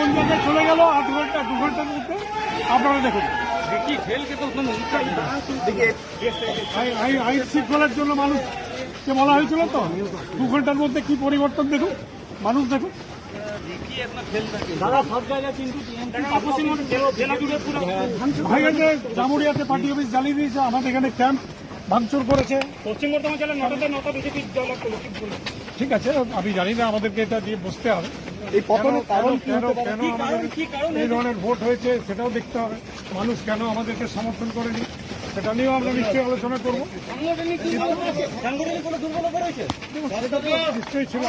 কোন জায়গায় চলে গেল 8 ঘন্টা 2 ঘন্টার মধ্যে আপনারা দেখুন আইন শৃঙ্খলার জন্য মানুষকে বলা হয়েছিল তো 2 ঘন্টার মধ্যে কি পরিবর্তন দেখুন মানুষ দেখুন ভাইয়াতে জামুরিয়াতে পার্টি অফিস জ্বালিয়ে দিয়েছে আমাদের এখানে ক্যাম্প ভাঙচুর করেছে পশ্চিম বর্ধমান জেলার 9টা বিজেপির ঠিক আছে আমি জানি না আমাদেরকে এটা দিয়ে বসতে হবে এই পতনের কারণ কেন এই ধরনের ভোট হয়েছে সেটাও দেখতে হবে মানুষ কেন আমাদেরকে সমর্থন করেনি সেটা নিয়েও আমরা নিশ্চয়ই আলোচনা করবো নিশ্চয়ই ছিল